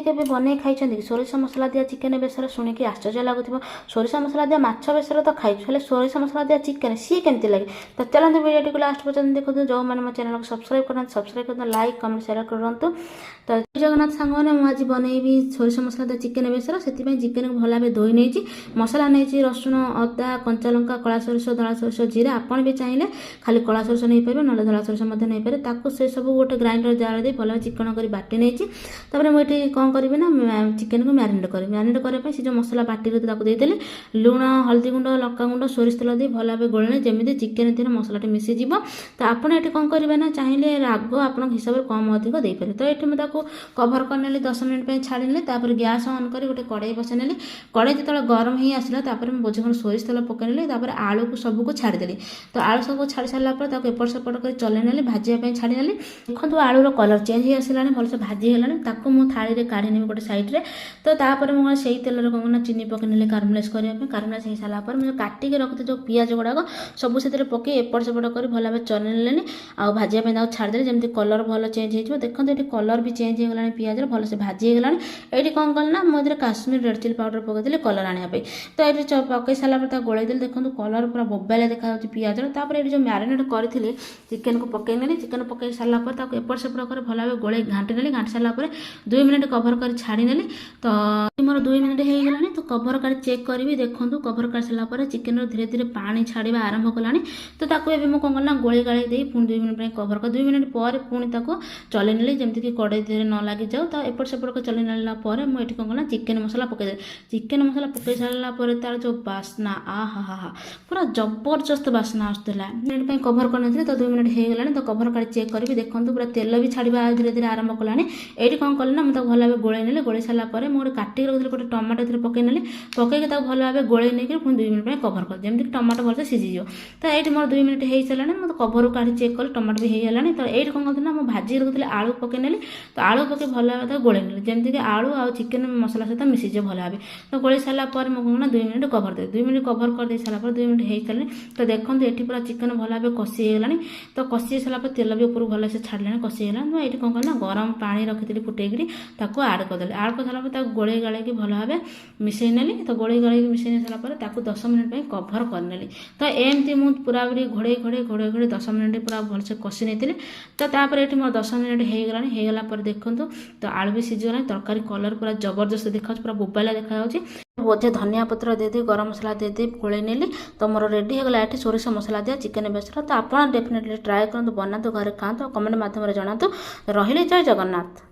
କେବେ ବନେଇ ଖାଇଛନ୍ତି କି ସୋରିଷ ମସଲା ଦିଆ ଚିକେନ ବେସର? ଶୁଣିକି ଆଶ୍ଚର୍ଯ୍ୟ ଲାଗୁଥିବ। ସୋରିଷ ମସଲା ଦିଆ ମାଛ ବେସର ତ ଖାଇଛୁ, ହେଲେ ସୋରିଷ ମସଲା ଦିଆ ଚିକେନ ସିଏ କେମିତି ଲାଗେ? ତ ଚାଲନ୍ତୁ ଭିଡ଼ିଓଟିକୁ ଲାଷ୍ଟ ପର୍ଯ୍ୟନ୍ତ ଦେଖନ୍ତୁ। ଯେଉଁମାନେ ମୋ ଚ୍ୟାନେଲକୁ ସବସ୍କ୍ରାଇବ୍ କରନ୍ତୁ, ସବସ୍କ୍ରାଇବ୍ କରନ୍ତୁ, ଲାଇକ୍ କମେଣ୍ଟ ସେୟାର କରନ୍ତୁ। ତ ଜଗନ୍ନାଥ ସାଙ୍ଗମାନେ ମୁଁ ଆଜି ବନେଇବି ସୋରିଷ ମସଲା ଦିଆ ଚିକେନ ବେସର। ସେଥିପାଇଁ ଚିକେନକୁ ଭଲ ଭାବେ ଧୋଇ ନେଇଛି। ମସଲା ନେଇଛି ରସୁଣ, ଅଦା, କଞ୍ଚା ଲଙ୍କା, କଳା ସୋରିଷ, ଧଳା ସୋରିଷ, ଜିରା। ଆପଣ ବି ଚାହିଁଲେ ଖାଲି କଳା ସୋରିଷ ନେଇପାରିବେ, ନହେଲେ ଧଳା ସୋରିଷ ମଧ୍ୟ ନେଇପାରିବେ। ତାକୁ ସେସବୁ ଗୋଟେ ଗ୍ରାଇଣ୍ଡର ଜାରରେ ଦେଇ ଭଲ ଭାବେ ଚିକଣ କରି ବାଟି ନେଇଛି। ତାପରେ ମୁଁ ଏଠି କ'ଣ କରିବି ନା ଚିକେନକୁ ମ୍ୟାରିନେଟ୍ କରିବି। ମ୍ୟାରିନେଟ୍ କରିବା ପାଇଁ ସେ ଯେଉଁ ମସଲା ବାଟିରେ ତାକୁ ଦେଇଦେଲି। ଲୁଣ, ହଳଦୀ ଗୁଣ୍ଡ, ଲଙ୍କାଗୁଣ୍ଡ, ସୋରିଷ ତେଲ ଦେଇ ଭଲ ଭାବେ ଗୋଳେଇଲେ ଯେମିତି ଚିକେନ ଦେହରେ ମସଲାଟି ମିଶିଯିବ। ତ ଆପଣ ଏଠି କ'ଣ କରିବେ ନା ଚାହିଁଲେ ରାଗ ଆପଣଙ୍କ ହିସାବରେ କମ୍ ଅଧିକ ଦେଇପାରିବେ। ତ ଏଠି ମୁଁ ତାକୁ କଭର କରିନେଲି, 10 ମିନିଟ୍ ପାଇଁ ଛାଡ଼ିନେଲି। ତାପରେ ଗ୍ୟାସ୍ ଅନ୍ କରି ଗୋଟେ କଡ଼େଇ ବସାଇ ନେଲି। କଡ଼େଇ ଯେତେବେଳେ ଗରମ ହେଇ ଆସିଲା ତାପରେ ମୁଁ ବୋଝେ ଖଣ୍ଡେ ସୋରିଷ ତେଲ ପକାଇ ନେଲି। ତାପରେ ଆଳୁକୁ ସବୁକୁ ଛାଡ଼ିଦେଲି। ତ ଆଳୁ ସବୁ ଛାଡ଼ି ସାରିଲା ପରେ ତାକୁ ଏପଟ ସେପଟ କରି ଚଲେଇ ନେଲି, ଭାଜିବା ପାଇଁ ଛାଡ଼ିନେଲି। ଦେଖନ୍ତୁ ଆଳୁର କଲର୍ ଚେଞ୍ଜ ହେଇ ଆସିଲାଣି, ଭଲସେ ଭାଜି ହେଇଗଲାଣି। ତାକୁ ମୁଁ ଥାଳିରେ କାଢ଼ି ନେବି ଗୋଟେ ସାଇଡ଼୍ରେ। ତ ତାପରେ ମୁଁ ସେଇ ତେଲରେ କ'ଣ ନା ଚିନି ପକାଇ ନେଲି କାରମେଲାଇଜ୍ କରିବା ପାଇଁ। କାରମେଲାଇଜ୍ ହେଇସାରିଲା ପରେ ମୁଁ କାଟିକି ରଖିଥିଲି ଯେଉଁ ପିଆଜ ଗୁଡ଼ାକ ସବୁ ସେଥିରେ ପକାଇ ଏପଟ ସେପଟ କରି ଭଲ ଭାବେ ଚଲେଇ ନେଲେନି। ଆଉ ଭାଜିବା ପାଇଁ ତାକୁ ଛାଡ଼ିଦେଲି ଯେମିତି କଲର୍ ଭଲ ଚେଞ୍ଜ ହେଇଯିବ। ଦେଖନ୍ତୁ ଏଠି କଲର୍ ବି ଚେଞ୍ଜ ହେଇଗଲାଣି, ପିଆଜର ଭଲସେ ଭାଜି ହେଇଗଲାଣି। ଏଇଠି କ'ଣ କଲି ନା ମୁଁ ଏଥିରେ କାଶ୍ମୀର ରେଡ୍ ଚିଲି ପାଉଡ଼ର ପକାଇଦେଲି କଲର୍ ଆଣିବା ପାଇଁ। ତ ଏଠି ପକାଇ ସାରିଲା ପରେ ତାକୁ ଗୋଳେଇ ଦେଲି। ଦେଖନ୍ତୁ କଲର୍ ପୁରା ବୋବାଳିଆ ଦେଖାଯାଉଛି ପିଆଜର। ତାପରେ ଏଠି ଯେଉଁ ମ୍ୟାରିନେଟ୍ କରିଥିଲି ଚିକେନକୁ ପକାଇ ନେଲି। ଚିକେନ ପକାଇ ସାରିଲା ପରେ ତାକୁ ଏପଟ ସେପଟ କରି ଭଲ ଭାବେ ଗୋଳେଇ ଘାଣ୍ଟି ନେଲି। ଘାଣ୍ଟି ସାରିଲା ପରେ 2 ମିନିଟ୍ କଭର କରି ଛାଡ଼ି ନେଲି। ତ ମୋର 2 ମିନିଟ୍ ହେଇଗଲାଣି। ତ କଭର କାଢ଼ି ଚେକ୍ କରିବି। ଦେଖନ୍ତୁ କଭର କାଢ଼ି ସାରିଲା ପରେ ଚିକେନର ଧୀରେ ଧୀରେ ପାଣି ଛାଡ଼ିବା ଆରମ୍ଭ କଲାଣି। ତ ତାକୁ ଏବେ ମୁଁ କ'ଣ କଲି ନା ଗୋଳେଇ ଗାଳେଇ ଦେଇ ପୁଣି 2 ମିନିଟ୍ ପାଇଁ କଭର କରି 2 ମିନିଟ୍ ପରେ ପୁଣି ତାକୁ ଚଲେଇ ନେଲି ଯେମିତିକି କଡ଼େଇ ଦେହରେ ନ ଲାଗିଯାଉ। ତ ଏପଟ ସେପଟ କରି ଚଲେଇ ନେଲା ପରେ ମୁଁ ଏଠି କ'ଣ କଲି ନା ଚିକେନ ମସଲା ପକାଇଦେଲି। ଚିକେନ ମସଲା ପକାଇ ସାରିଲା ପରେ ତାର ଯେଉଁ ବାସ୍ନା, ପୁରା ଜବରଦସ୍ତ ବାସ୍ନା ଆସୁଥିଲା। ମିନିଟ୍ ପାଇଁ କଭର କରିନଥିଲି। ତ 2 ମିନିଟ୍ ହେଇଗଲାଣି। ତ କଭର କାଢ଼ି ଚେକ୍ କରିବି। ଦେଖନ୍ତୁ ପୁରା ତେଲ ବି ଛାଡ଼ିବା ଧୀରେ ଧୀରେ ଆରମ୍ଭ କଲାଣି। ଏଇଠି କ'ଣ କଲି ନା ମୁଁ ତାକୁ ଭଲ ଭାବେ ଗୋଳେଇ ନେଲି। ଗୋଳେଇ ସାରିଲା ପରେ ମୁଁ ଗୋଟେ କାଟିକି ରଖିଥିଲି ଗୋଟେ ଟମାଟୋ ଏଥିରେ ପକାଇ ନେଲି। ପକାଇକି ତାକୁ ଭଲ ଭାବେ ଗୋଳେଇ ନେଇକି ପୁଣି 2 ମିନିଟ୍ ପାଇଁ କଭର କଲି ଯେମିତିକି ଟମାଟୋ ଭଲସେ ସିଝିଯିବ। ତ ଏଇଠି ମୋର 2 ମିନିଟ୍ ହେଇସାରିଲାଣି। ମୁଁ କଭରକୁ କାଢ଼ି ଚେକ୍ କଲି, ଟମାଟୋ ବି ହେଇଗଲାଣି। ତ ଏଇଠି କ'ଣ କରିଥିଲି ନା ମୁଁ ଭାଜିକି ରଖିଥିଲି ଆଳୁ ପକାଇ ନେଲି। ତ ଆଳୁ ପକାଇ ଭଲ ଭାବେ ତାକୁ ଗୋଳେଇ ନେଲି ଯେମିତିକି ଆଳୁ ଆଉ ଚିକେନ ମସଲା ସହିତ ମିଶିଯିବ ଭଲ ଭାବେ। ତ ଗୋଳେଇ ସାରିଲା ପରେ ମୁଁ କ'ଣ ନା 2 ମିନିଟ୍ କଭର ଦେଲି। 2 ମିନିଟ୍ କଭର କରିଦେଇ ସାରିଲା ପରେ 2 ମିନିଟ୍ ହେଇସାରିଲାଣି। ତ ଦେଖନ୍ତୁ ଏଠି ପୁରା ଚିକେନ ଭଲ ଭାବେ କଷି ହେଇଗଲାଣି। ତ କଷି ହେଇସାରିଲା ପରେ ତେଲ ବି ଉପରକୁ ଭଲସେ ଛାଡ଼ିଲାଣି, କଷି ହେଇଗଲାଣି। ତ ଏଇଠି କ'ଣ କଲି ନା ଗରମ ପାଣି ରଖିଥିଲି ଫୁଟେଇକିରି ତାକୁ ଆଡ଼୍ କରିଦେଲି। ଆଡ଼୍ କରିସାରିଲା ପରେ ତାକୁ ଗୋଳେଇ ଗାଳେଇକି ଭଲ ଭାବେ ମିଶାଇ ନେଲି। ତ ଗୋଳେଇ ଗାଳେଇକି ମିଶାଇ ନେଇ ସାରିଲା ପରେ ତାକୁ 10 ମିନିଟ୍ ପାଇଁ କଭର କରିନେଲି। ତ ଏମିତି ମୁଁ ପୁରାପୁରି ଘୋଡ଼େଇ 10 ମିନିଟ୍ ପୁରା ଭଲସେ କଷି ନେଇଥିଲି। ତ ତାପରେ ଏଠି ମୋର 10 ମିନିଟ୍ ହେଇଗଲାଣି। ହେଇଗଲା ପରେ ଦେଖନ୍ତୁ ତ ଆଳୁ ବି ସିଝିଗଲାଣି। ତରକାରୀ କଲର୍ ପୁରା ଜବରଦସ୍ତ ଦେଖାଯାଉଛି, ପୁରା ବୋବାଳିଆ ଦେଖାଯାଉଛି। ବୋଝେ ଧନିଆ ପତ୍ର ଦେଇଦେଇ ଗରମ ମସଲା ଦେଇଦେଇ ଗୋଳେଇ ନେଲି। ତ ମୋର ରେଡ଼ି ହେଇଗଲା ଏଠି ସୋରିଷ ମସଲା ଦିଆ ଚିକେନ ବେସର। ତ ଆପଣ ଡେଫିନେଟଲି ଟ୍ରାଏ କରନ୍ତୁ, ବନାନ୍ତୁ, ଘରେ ଖାଆନ୍ତୁ, କମେଣ୍ଟ ମାଧ୍ୟମରେ ଜଣାନ୍ତୁ। ରହିଲି, ଜୟ ଜଗନ୍ନାଥ।